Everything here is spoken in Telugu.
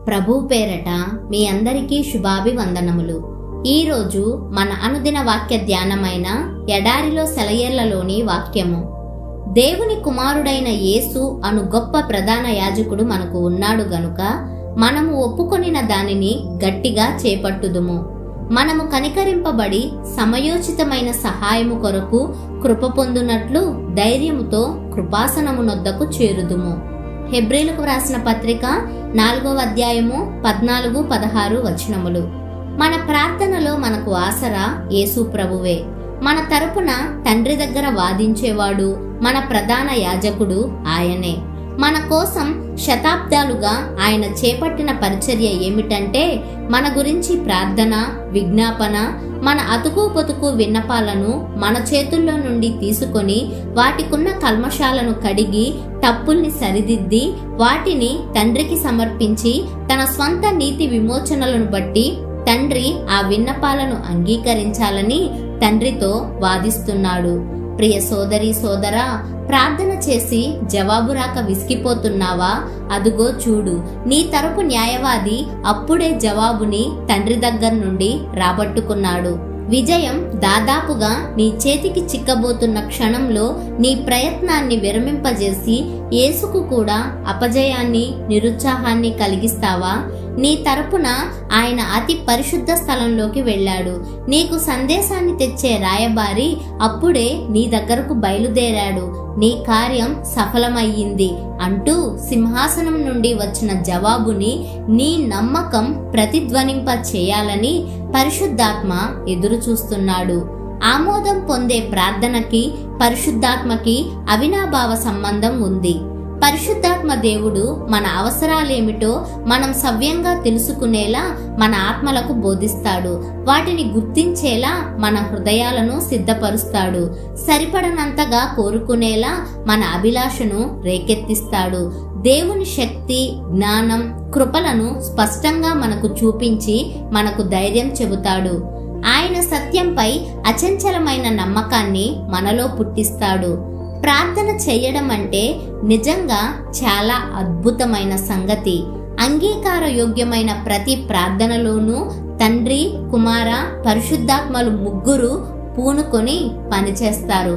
ప్రభువు పేరట మీ అందరికీ శుభాభివందనములు. ఈరోజు మన అనుదిన వాక్య ధ్యానమైన ఎడారిలో సెలయేళ్లలోని వాక్యము. దేవుని కుమారుడైన యేసు అను గొప్ప ప్రధాన యాజకుడు మనకు ఉన్నాడు గనుక మనము ఒప్పుకొనిన దానిని గట్టిగా చేపట్టుదుము. మనము కనికరింపబడి సమయోచితమైన సహాయము కొరకు కృప పొందునట్లు ధైర్యముతో కృపాసనమునొద్దకు చేరుదుము. హెబ్రీలకు వ్రాసిన పత్రిక 4వ అధ్యాయము 14-16 వచనములు. మన ప్రార్థనలో మనకు ఆసరా యేసు ప్రభువే. మన తరపున తండ్రి దగ్గర వాదించేవాడు, మన ప్రధాన యాజకుడు ఆయనే. మన కోసం శతాబ్దాలుగా ఆయన చేపట్టిన పరిచర్య ఏమిటంటే, మన గురించి ప్రార్థన, విజ్ఞాపన, మన అతుకు పొతుకు విన్నపాలను మన చేతుల్లో నుండి తీసుకొని వాటికున్న కల్మషాలను కడిగి తప్పుల్ని సరిదిద్ది వాటిని తండ్రికి సమర్పించి తన స్వంత నీతి విమోచనలను బట్టి తండ్రి ఆ విన్నపాలను అంగీకరించాలని తండ్రితో వాదిస్తున్నాడు. ప్రియ సోదరి సోదరా, ప్రార్థన చేసి జవాబు రాక విసిగిపోతున్నావా? అదుగో చూడు, నీ తరపు న్యాయవాది అప్పుడే జవాబుని తండ్రి దగ్గర నుండి రాబట్టుకున్నాడు. విజయం దాదాపుగా నీ చేతికి చిక్కబోతున్న క్షణంలో నీ ప్రయత్నాన్ని విరమింపజేసి యేసుకు కూడా అపజయాన్ని, నిరుత్సాహాన్ని కలిగిస్తావా? నీ తరపున ఆయన అతి పరిశుద్ధ స్థలంలోకి వెళ్ళాడు. నీకు సందేశాన్ని తెచ్చే రాయబారి అప్పుడే నీ దగ్గరకు బయలుదేరాడు. నీ కార్యం సఫలమయ్యింది అంటూ సింహాసనం నుండి వచ్చిన జవాబుని నీ నమ్మకం ప్రతిధ్వనింప చేయాలని పరిశుద్ధాత్మ ఎదురు చూస్తున్నాడు. ఆమోదం పొందే ప్రార్థనకి పరిశుద్ధాత్మకి అవినాభావ సంబంధం ఉంది. పరిశుద్ధాత్మ దేవుడు మన అవసరాలేమిటో మనం సవ్యంగా తెలుసుకునేలా మన ఆత్మలకు బోధిస్తాడు. వాటిని గుర్తించేలా మన హృదయాలను సిద్ధపరుస్తాడు. సరిపడనంతగా కోరుకునేలా మన అభిలాషను రేకెత్తిస్తాడు. దేవుని శక్తి, జ్ఞానం, కృపలను స్పష్టంగా మనకు చూపించి మనకు ధైర్యం చెబుతాడు. ఆయన సత్యంపై అచంచలమైన నమ్మకాన్ని మనలో పుట్టిస్తాడు. ప్రార్థన చేయడం అంటే నిజంగా చాలా అద్భుతమైన సంగతి. అంగీకార యోగ్యమైన ప్రతి ప్రార్థనలోనూ తండ్రి, కుమార, పరిశుద్ధాత్మలు ముగ్గురు పూనుకొని పనిచేస్తారు.